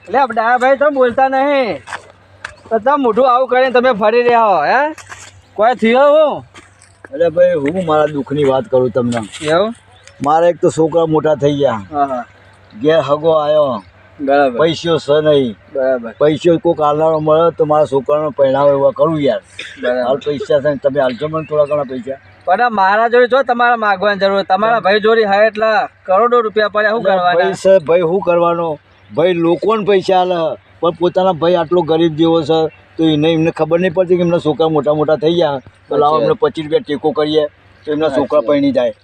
એટલે ડાયા ભાઈ તમે બોલતા નહીં તો તમે મોઢું આવું કરીને તમે ફરી રહ્યા હો હે કોઈ થયો હું અરે ભાઈ હું મારા દુઃખની વાત કરું તમને એવું મારા એક તો છોકરા મોટા થઈ ગયા હા હા ઘેર હગો આવ્યો બરાબર પૈસો છે નહીં બરાબર પૈસો કોઈક હાલનારો મળે તો મારા છોકરાનો પહેણાવ એવા કરું યાર બરાબર હાલ પૈસા છે તમે હાલજો મને થોડા ઘણા પૈસા પણ મારા જોડે જો તમારે માગવાની જરૂર તમારા ભાઈ જોડે હા એટલા કરોડો રૂપિયા પડ્યા શું કરવાના ભાઈ છે ભાઈ શું કરવાનો ભાઈ લોકોને પૈસા હાલે પણ પોતાના ભાઈ આટલો ગરીબ જેવો છે તો એમને ખબર નહીં પડતી કે એમના છોકરા મોટા મોટા થઈ ગયા તો લાવો એમને 25 રૂપિયા ટેકો કરીએ તો એમના છોકરા પૈણી જાય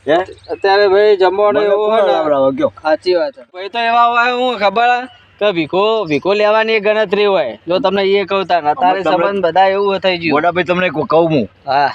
હે અત્યારે ભાઈ જમવાનો એવો હોય ને ગયો સાચી વાત છે ભાઈ તો એવા હોય હું ખબર કે ભીખો લેવાની એક ગણતરી હોય જો તમને એ કહું તા અત્યારે સંબંધ બધા એવું થઈ ગયું મોટા ભાઈ તમને કહું હું હા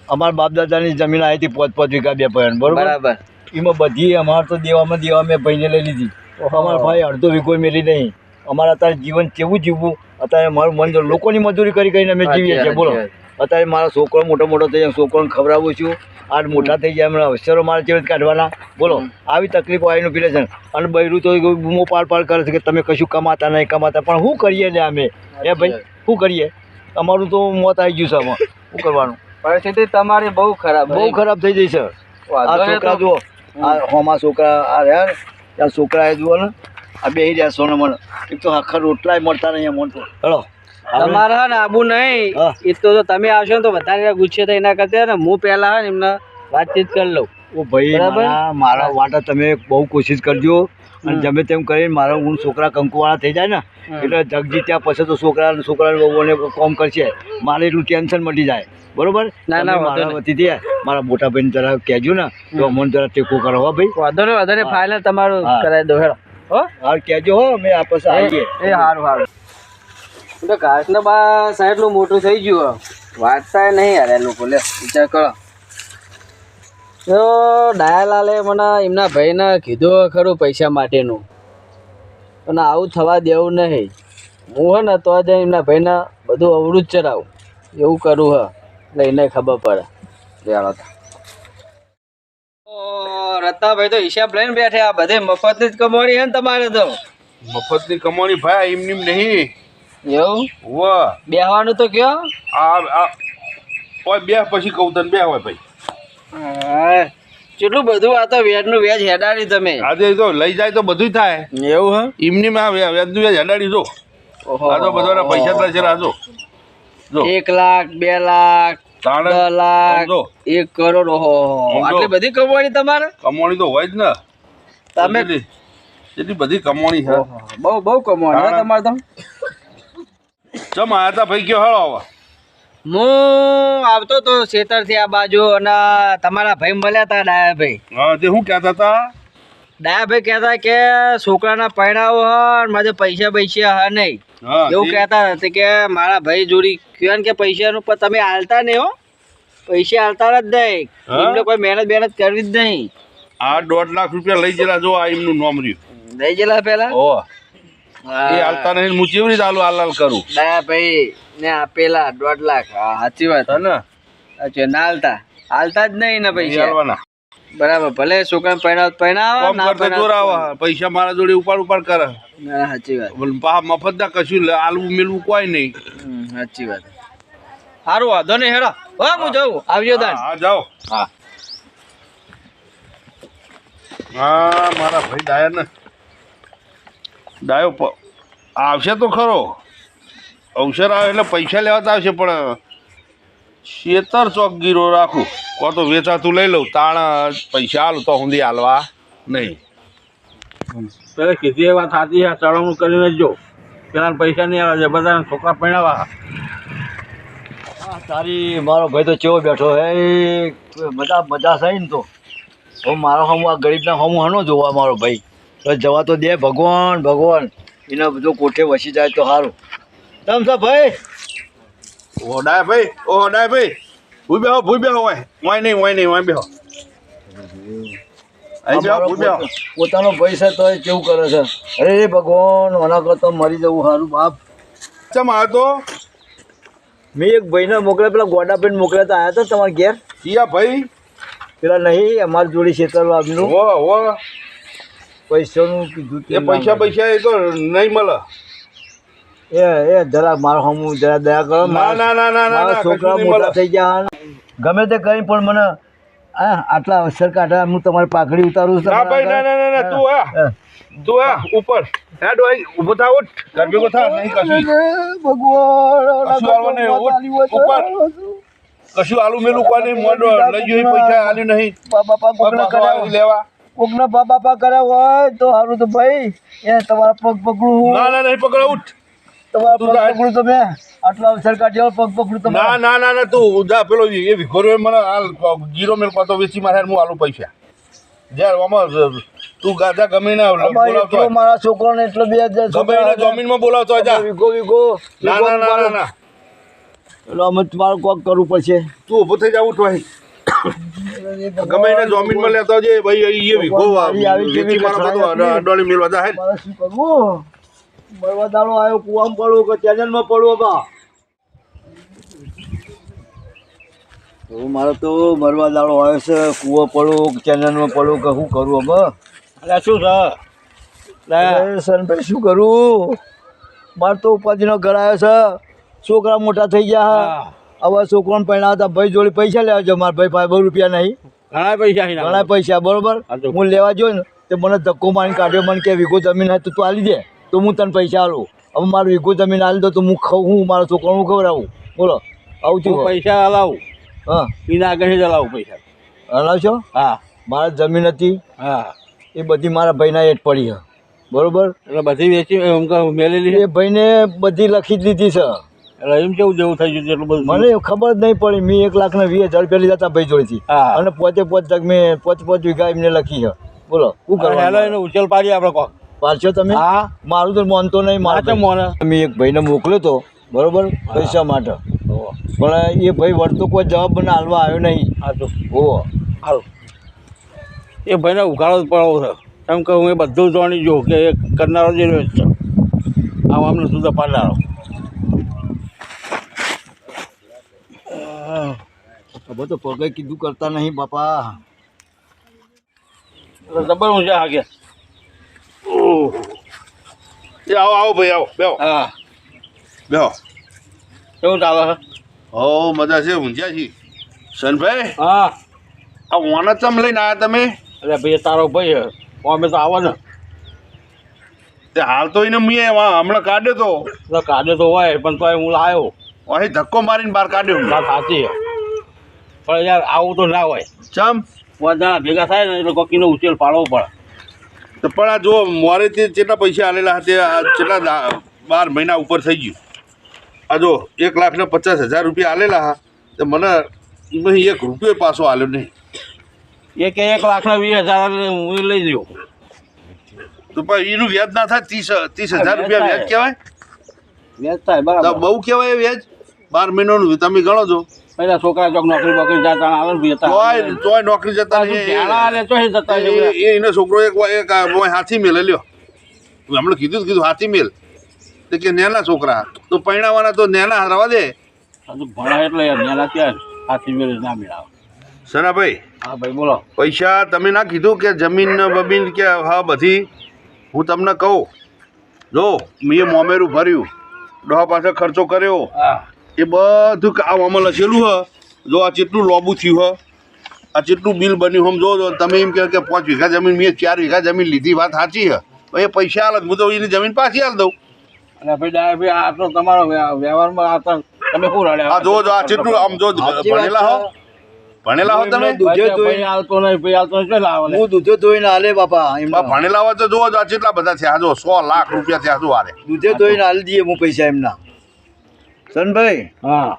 અમારા બાપ દાદાની જમીન આવી હતી 5-5 વીઘા 2 પૈણ બરોબર એમાં બધી અમારે તો દેવા મેં ભાઈને લઈ લીધી અમારા ભાઈ અડધો વીઘો મેલી નહીં અમારે અત્યારે જીવન કેવું જીવવું અત્યારે મારું મન લોકોની મજૂરી કરી કરીને અમે જીવીએ છીએ બોલો અત્યારે મારા છોકરો મોટો થઈ જાય છોકરાને ખવડાવું છું આઠ મોટા થઈ જાય એમના અવસરો મારે કેવી રીતે કાઢવાના બોલો આવી તકલીફો આવીને પીલે છે અને બૈરું તો બૂમો પાડ કરે છે કે તમે કશું કમાતા નહીં કમાતા પણ શું કરીએ ને અમે એ ભાઈ શું કરીએ અમારું તો મોત આવી ગયું છે આમાં શું કરવાનું પરિસ્થિતિ તમારી બહુ ખરાબ થઈ જઈ છે આ છોકરા જુઓ આ હોમાં છોકરા આ રહ્યા ને આ છોકરા એ જુઓ ને આ બે રહ્યા સોને મને એક તો આખા રોટલા મળતા નહીં એમ તો હેલો તમારે હે ને આબુ નહીં એ તો તમે આવશો ને તો વધારે ગુસ્સે થઈ ના કરતા ને હું પહેલા હે ને એમને વાતચીત કરી લઉં ઓ ભાઈ મારા વાટા તમે બહુ કોશિશ કરજો અને ગમે તેમ કરીને મારા હું છોકરા કંકુવાળા થઈ જાય ને એટલે જગજી ત્યાં પછી તો છોકરાને બહુને કોમ કરશે મારે એટલું ટેન્શન મટી જાય બરોબર ના મારા વતીથી મારા મોટા ભાઈને જરા કહેજો ને તો અમને જરા ટેકો કરો હો ભાઈ વધારે ફાઇનલ તમારું કરાવી દો હેડો હો હાલ કહેજો હો અમે આ પછી આવીએ એ સારું તો ઘાસના બા સાહેબનું મોટું થઈ ગયું વાંચતા નહીં યાર લોકો લે વિચાર કરો તો ડાયાલાલે મને એમના ભાઈને કીધું ખરું પૈસા માટેનું અને આવું થવા દેવું નહીં હું હે ને તો જ એમના ભાઈને બધું અવરું જ ચડાવું એવું કરું હ એટલે એને ખબર પડે રત્નાભાઈ તો હિસાબ લઈને બેઠે આ બધે મફતની જ કમાણી હે ને તમારે તો મફતની કમાણી ભાઈ એમની નહીં એવું વાહ બેહવાનું તો કયો આ ઓય બે પછી કહું તને બે હોય ભાઈ કેટલું બધું આ તો વ્યાજનું વ્યાજ હેડાડી તમે આજે તો લઈ જાય તો બધું થાય એવું હે એમની માં વ્યાજનું વ્યાજ હેડાડી જો આ તો બધાના પૈસા થાય છે રાજો 1 લાખ 2 લાખ 10 લાખ 1 કરોડ ઓહો આટલી બધી કમાણી તમારે કમાણી તો હોય જ ને તમે એટલી બધી કમાણી છે બહુ કમાણી હે તમારે તો ચમ આયા તા ભાઈ કયો હળો આવા હું આવતો તો ખેતરથી આ બાજુ અને તમારા ભાઈ મળ્યા હતા ડાયાભાઈ હા તે શું કહેતા હતા ડાયાભાઈ કહેતા કે છોકરાના પૈણાવો હ મારે પૈસા હા નહીં એવું કહેતા હતા કે મારા ભાઈ જોડી કયો કે પૈસાનું પણ તમે હાલતા નહીં હો પૈસા હાલતા જ નહીં એમને કોઈ મહેનત કરવી જ નહીં આ 1.5 લાખ રૂપિયા લઈ ગયેલા જો આ એમનું નામ રહ્યું લઈ ગયેલા પેલા ઓ એ હાલતા નહીં હું કેવી રીતે હાલ કરું ડાયાભાઈ ને આપેલા 1.5 લાખ સાચી વાત હે ને અચ્છા ના હાલતા જ નહીં ને પૈસા હાલવાના બરાબર ભલે છોકરાને પૈણાવ પૈસા મારા જોડે ઉપાડ કરે સાચી વાત પા મફત ના કશું આલવું મેળવું કોઈ નહીં સાચી વાત સારું વાંધો નહીં હેડો હું જાઉં આવજો તાર હા જાઓ હા હા મારા ભાઈ ડાયો આવશે તો ખરો અવસર આવે એટલે પૈસા લેવા આવશે પણ શેતર ચોકગીરો રાખું કો તો વેચાતું લઈ લઉં તાણ પૈસા હાલું તો સુધી હાલવા નહીં પેલા કીધી એ વાત સાચી છે ચડાવણું કરીને જો પેલા પૈસા નહીં આવે છે બધા છોકરા પૈણાવા તારી મારો ભાઈ તો ચેવો બેઠો હે મજા છે ને તો હું મારો હમ આ ગરીબના હમ હનો જોવા મારો ભાઈ તો જવા તો દે ભગવાન એને બધું કોઠે વસી જાય તો સારું તમ સા ભાઈ ઓડાય ભાઈ ભૂઈ બેહો વાય નહીં બેહો પોતાનો ભાઈ છે તો કેવું કરે છે અરે ભગવાન ઓના કરતો મરી જવું સારું બાપ ચમ આ તો મેં એક ભાઈને મોકલ્યા પેલા ગોડા ભાઈને મોકલ્યા તો આવ્યા હતા તમારા ઘેર કિયા ભાઈ પેલા નહીં અમારી જોડી છેતર બાપનું પૈસાનું કીધું તે એ પૈસા પૈસા એ તો નહીં મળે. એ જરા મારો હમું જરા દયા કરો. ના ના ના ના ના મારા ના, છોકરા કશું નહીં મોટા મળે. થઈ ગયા ગમે તે કરી પણ મને આટલા અવસર કાઢ્યા હું તમારી પાઘડી ઉતારું છું ના ભાઈ ના ના ના ના, તું આ તું આ ઉપર હેડ ભાઈ ઊભો થા, ઉઠ ઘર ભેગો થા. નહીં કશું કશું આલવા નહીં, ઉઠ ઉપર. કશું આલુ મેલું કોને મોડો લઈ જોઈ પૈસા આલ્યું નહીં. બાપા કોકને કર્યા લેવા કોકને બાપા કર્યા હોય તો સારું તો ભાઈ એ તમારા પગ પકડું ના ના નહીં પકડો, ઉઠ. તમારા તું પગ જા. પકડું તમે આટલા અવસર કાઢ્યો પગ પકડું ના તમારા ના ના ના, તું જા પેલો એ વિખોર્યો મને હાલ જીરો મેલ પાતો વેચી મારે હું આલુ પૈસા. જ્યારે આમાં તું ગાધા ગમે ના બોલાવતો એટલો હોય. મારા છોકરાને એટલો 2000 ગમે એને જમીનમાં બોલાવતો હોય, જા. વીઘો ના ના ના ના ના, એટલે અમે તમારું કોક કરવું પડશે તું ઊભો થઈ જા, ઉઠ ભાઈ. ગમે એને જમીનમાં લેતો છે ભાઈ, એ વિખો વેચી મારો બધો અડોળી મેલવા જા. હેડ. મારે શું કરવું બળવા દાડો આવ્યો કુવામાં પડવું કે ચેનલમાં પડવો બા મારે તો મરવા દાડો આવ્યો છે કૂવો પડવું ચેનલમાં પડવું કે શું કરવું હવે એટલે શું છે સનભાઈ શું કરું મારે તો ઉપાધિનો ઘર આવ્યો છે છોકરા મોટા થઈ ગયા હવે છોકરાને પરણાવતા ભાઈ જોડે પૈસા લેવા જો મારા ભાઈ પાસે 2 રૂપિયા નહીં ઘણા પૈસા ઘણા પૈસા બરોબર હું લેવા જોઈ ને તે મને ધક્કો મારી કાઢ્યો મને કે વીઘો જમીન હોય તો તું આલી દે તો હું તને પૈસા આલું હવે મારું વીઘો જમીન આલી દો તો હું ખાઉં હું મારા છોકરાને હું ખવડાવું બોલો આવું થયું પૈસા હલાવું હા એના આગળ જ હલાવું પૈસા. હલાવશો હા મારા જમીન હતી હા, એ બધી મારા ભાઈના એટ પડી છે બરોબર એટલે બધી વેચી એમ કે મેલેલી એ ભાઈને બધી લખી જ લીધી છે એટલે એમ કેવું જેવું થઈ ગયું એટલું બધું મને ખબર જ નહીં પડી મેં 1,20,000 રૂપિયા લીધા હતા ભાઈ જોડેથી હા. અને પોતે મેં 5 વીઘા એમને લખી છે બોલો શું હેલો કરવા એને ઉછેલ પાડી આપણે કોક. પાછો તમે હા મારું તો માનતો નહીં મારે મારા મોને મેં એક ભાઈને મોકલ્યો હતો બરોબર પૈસા માટે પણ એ ભાઈ વળતો કોઈ જવાબ મને હાલવા આવ્યો નહીં હા તો ઓ સારું એ ભાઈને ઉઘાડો જ પડવો છે એમ કે હું એ બધું જાણી જોઉં કે એ કરનારો જ રહ્યો છે આમ અમને સુધા પાડનારો. હવે તો પગે કીધું કરતા નહીં બાપા જબર ઊંચા હાગે. એ આવો આવો ભાઈ, આવો બેહો હા બેહો. કેવું ચાલે છે? હો મજા છે, ઊંઝ્યા છીએ. સનભાઈ હા આ વાના ચમ લઈને આવ્યા તમે? એટલે ભાઈ તારો ભાઈ અમે તો આવો ને તે હાલ તો એને મેં હમણાં કાઢ્યો તો એટલે કાઢે તો હોય પણ તોય હું લાવ્યો. અહીં ધક્કો મારીને બહાર કાઢ્યો. વાત સાચી છે પણ યાર આવું તો ના હોય. ચમ બધા ભેગા થાય ને એટલે કોકીનો ઉછેર પાડવો પડે. તો પણ આ જો મોરે તે કેટલા પૈસા આલેલા તે કેટલા 12 મહિના ઉપર થઈ ગયું. આ જો 1,50,000 રૂપિયા આલેલા હા તો મને એમાં 1 રૂપિયો પાછો આલ્યો નહીં. એ કે 1,20,000 હું લઈ લ્યો. તો પણ એનું વ્યાજ ના થાય 30,000 રૂપિયા વ્યાજ કહેવાય? વ્યાજ થાય તો બરાબર. બહુ કહેવાય એ વ્યાજ 12 મહિનાનું તમે ગણો છો. પહેલા છોકરા ચોક નોકરી બોકરી જતા આવે ને જતા તોય નોકરી જતા એનો છોકરો એક હાથી મેલે લ્યો. હમણાં કીધું હાથી મેલ તો કે નેના છોકરા તો પરણાવવાના તો નેના રવા દે. ભણા એટલે મેલા ત્યાં હાથી મેળે ના મેળાવે. સનાભાઈ હા ભાઈ બોલો. પૈસા તમે ના કીધું કે જમીન બમીન કે હા બધી હું તમને કહું જો મેં મોમેરું ભર્યું ડોહા પાસે ખર્ચો કર્યો હા એ બધું આમાં લખેલું હ. જો આ જેટલું લોબું થયું હ આ જેટલું બિલ બન્યું હમ જો તમે એમ કહો કે 5 વીઘા જમીન મેં 4 વીઘા જમીન લીધી વાત સાચી હ. એ પૈસા હાલ હું તો એની જમીન પાછી હાલ દઉં. અને ભાઈ ભાઈ આ તો તમારો વ્યવહારમાં આ તો તમે શું રડ્યા? આ જો આ જેટલું આમ જો ભણેલા હો તમે ભાઈ આવતો નહીં ભાઈ આવતો નહીં ચાલ આવે. હું દૂધે ધોઈને હાલે બાપા એમના ભણેલા હોય તો જો આ કેટલા બધા થયા જો 100 લાખ રૂપિયા થયા શું હારે. દૂધે ધોઈને હાલી દઈએ હું પૈસા એમના સનભાઈ હા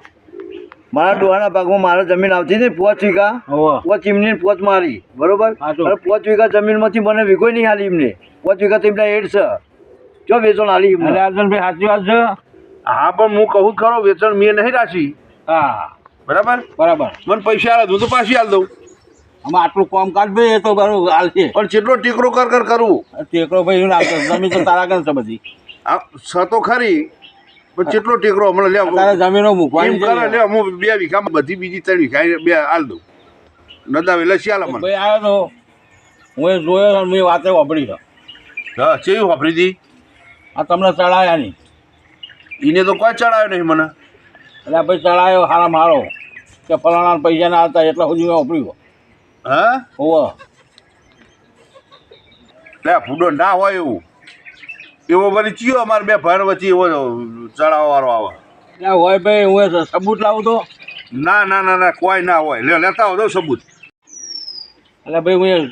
મારા ડોહાના ભાગમાં મારા જમીન આવતી ને 5 વીઘા હોવે 5 એમની 5 મારી બરોબર સાચું. અને 5 વીઘા જમીનમાંથી મને વીઘો નહીં હાલી એમને 5 વીઘા તો એમના એડ છે જો વેચણ હાલી એમને અરે અર્જુનભાઈ સાચી વાત છે. હા પણ હું કહું ખરો વેચાણ મેં નહીં રાખી હા બરાબર. બરાબર. મને પૈસા હાલ હું તો પાછી હાલ દઉં. આમાં આટલું કામ કાઢ ભાઈ એ તો બરોબર હાલ છે. પણ જેટલો ટેકરો કર કરવું ટેકરો ભાઈ જમીન તો તારા ગણ છે બધી. આ છ તો ખરી પણ જેટલો ટેકરો હમણાં તારે લે જમીનો એમ મૂકવાની કરે લે હું 2 વીઘામાં બધી બીજી 3 વીઘા 2 હાલ દઉં. નદાવે લસી હાલ મને. ભાઈ આવ્યો તો હું એ જોયો મેં વાતે વાપરી છે હા ચેવી વાપરી હતી આ તમને ચડાયા નહીં એને તો કોઈ ચડાયો નહીં મને એટલે ભાઈ ચડાયો હારા મારો કે ફલાણા પૈસા ના હતા એટલા સુધી મેં વાપર્યું હા હોવ લે ફૂડો ના હોય એવું એવો વળી ચિયો અમારે બે ભાઈ વચ્ચે એવો ચડાવવા વાળો આવે ત્યાં હોય ભાઈ હું સબૂત લાવું તો ના ના ના ના કોઈ ના હોય લે લેતા આવો દો સબૂત એટલે ભાઈ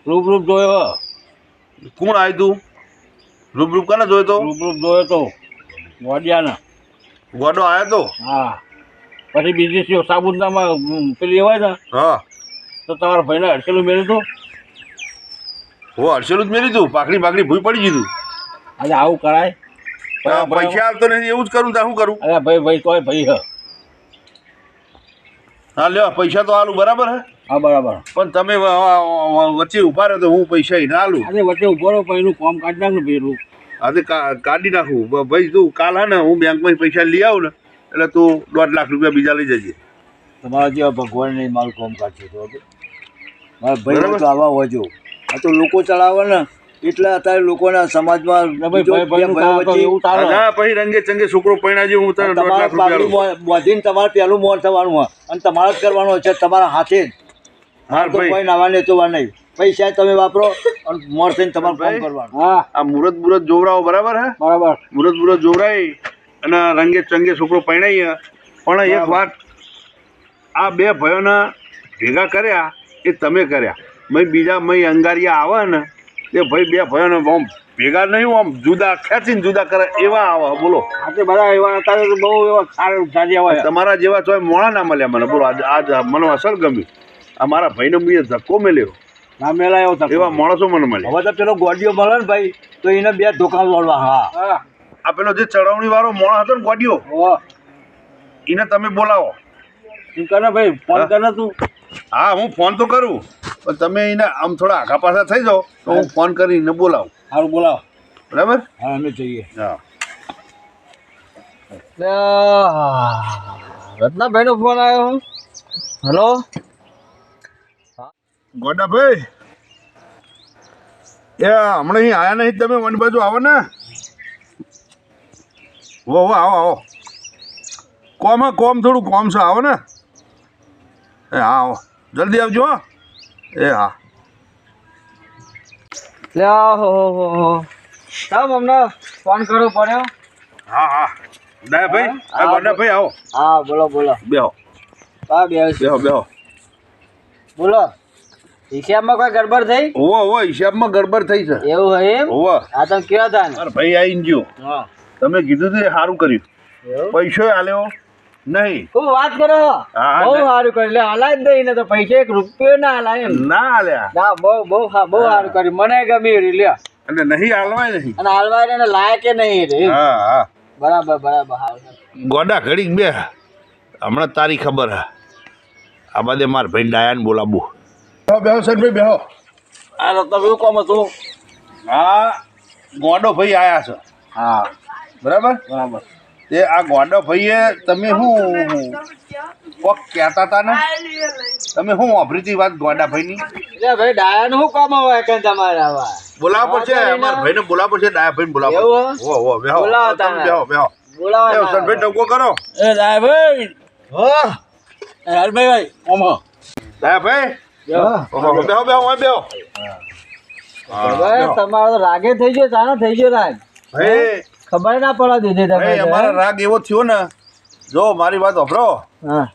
હું રૂપ જોયો કોણ આવ્યું તું રૂબરૂપ કોને જોયો તો રૂપ જોયો તો વાડિયાના ગોડો આવ્યો તો હા પછી બીજી સીઓ સાબુદામાં પેલી હોય ને હા તો તમારા ભાઈને અડકેલું મેળ્યું હતું હો હર્ષેલું જ મેલી તું પાકડી પાકડી ભૂઈ પડી ગયું આજે આવું કરાય પૈસા આવતો નથી એવું જ કરું તો શું કરું અરે ભાઈ તોય ભાઈ હ હા લ્યો પૈસા તો આલું બરાબર હે હા બરાબર પણ તમે વચ્ચે ઉભા રહ્યો તો હું પૈસા ના આલું આજે વચ્ચે ઉભો રહો પછી એનું કામ કાઢી નાખું પેલું આજે કાઢી નાખું ભાઈ તું કાલ હે ને હું બેંકમાં પૈસા લઈ આવું ને એટલે તું 1.5 લાખ રૂપિયા બીજા લઈ જજે તમારા જેવા ભગવાન નહીં મારું કામ કાઢશે તો મારા ભાઈ તો આવા હોજો આ તો લોકો ચલાવે ને એટલે અત્યારે લોકોના સમાજમાં પછી રંગે ચંગે છોકરો પૈણાજી હું તને 1.5 લાખ રૂપિયા બોધીને તમારે પહેલું મોર થવાનું હોય અને તમારે જ કરવાનું છે તમારા હાથે જ કોઈ નવા નેતો નહીં પૈસા તમે વાપરો અને મોર થઈને તમારે કામ કરવાનું હા આ મુહૂર્ત જોવરાવો બરાબર હે બરાબર મુહૂર્ત જોવરાય અને રંગે ચંગે છોકરો પૈણાઈએ પણ એક વાત આ બે ભાઈઓના ભેગા કર્યા એ તમે કર્યા બીજા અંગારિયા આવે ને એ ભાઈ બે ભાઈઓને આમ ભેગા નહીં આમ જુદા ખેંચીને જુદા કરે એવા આવે બોલો આજે બધા એવા અત્યારે તો બહુ એવા સારા સાજા હોય તમારા જેવા તો મોણા ના મળ્યા મને બોલો આજ મને અસર ગમ્યું આ મારા ભાઈને મેં ધક્કો મેલ્યો ના મેલાયો એવા માણસો મને મળ્યા હવે તો પેલો ગોડિયો મળે ને ભાઈ તો એને બે ધોકા વળવા હા આ પેલો જે ચડવણી વાળો મોણા હતો ને ગોડિયો એને તમે બોલાવો તું કરે ભાઈ ફોન કરે તું હા હું ફોન તો કરું પણ તમે એને આમ થોડા આઘા પાછા થઈ જાઓ તો હું ફોન કરીને બોલાવું સારું બોલાવો બરાબર હા અમે જઈએ હા રત્નાભાઈ નો ફોન આવ્યો હેલો ગોડાભાઈ એ હમણાં અહીં આયા નહીં તમે વન બાજુ આવો ને હો આવો કોમ થોડું કોમ છે આવો ને એ હા આવો જલ્દી આવજો હો એ હા લે હો સાહેબ અમને ફોન કરવો પડ્યો હા ડાયાભાઈ ગોડાભાઈ આવો હા બોલો બેહો હા બેહો બોલો હિસાબમાં કોઈ ગડબડ થઈ ઓવો હિસાબમાં ગડબડ થઈ છે એવું હોય એમ ઓવો આ તમે કેવા હતા ને અરે ભાઈ આવીને ગયો હા તમે કીધું હતું એ સારું કર્યું પૈસો આલ્યો નહીં હું વાત કરો બહુ સારું કર્યું લે હલાય જ નહીં ને તો પૈસા 1 રૂપિયો ના હલાય એમ ના આલ્યા ના બહુ સારું કર્યું મને ગમ્યું રે લ્યો અને નહીં હાલવાય નહીં અને હાલવાય ને લાયકે નહીં રે હા બરાબર ગોડા ઘડી બે હમણાં તારી ખબર હે આ બધે માર ભાઈ ડાયાને બોલાવું બેહો સર બેહો આ રત્નાભાઈ કોમ હતું હા ગોડો ભાઈ આયા છે હા બરાબર તે આ ગોડો ભાઈએ તમે શું કોક કહેતા હતા ને તમે શું વાપરી હતી વાત ગોડા ભાઈની એટલે ભાઈ ડાયાનું શું કામ હોય કે તમારે આવા બોલાવો પડશે અમારા ભાઈને બોલાવો પડશે ડાયા ભાઈને બોલાવો હો બેહો બોલાવો તમે બેહો બોલાવો સર ભાઈ ટકો કરો એ રાયભાઈ હાલભાઈ ઓમ ડાયા ભાઈ બેહો તમારો રાગે થઈ ગયો ચાનો થઈ ગયો રાગ ભાઈ ખબર ના પડવા દીધી તમે અમારો રાગ એવો થયો ને જો મારી વાત સાંભળો હા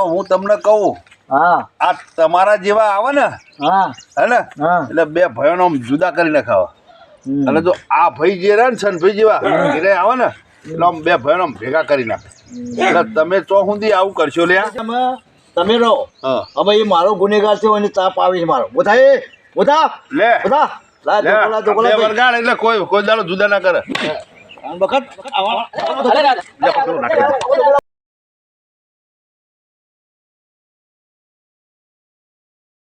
હું તમને કહું હા આ તમારા જેવા આવે ને હા હે ને હા એટલે બે ભાઈઓને આમ જુદા કરી નાખાવા અને જો આ ભાઈ જે રહે ને છનભાઈ જેવા એ આવે ને એટલે આમ બે ભાઈઓને આમ ભેગા કરી નાખે એટલે તમે તો સુધી આવું કરશો લે તમે રહો હા હવે એ મારો ગુનેગાર છે અને તાપ આવે છે મારો બોધા લે બોધા વરગાડ એટલે કોઈ દાડો જુદા ના કરે વખત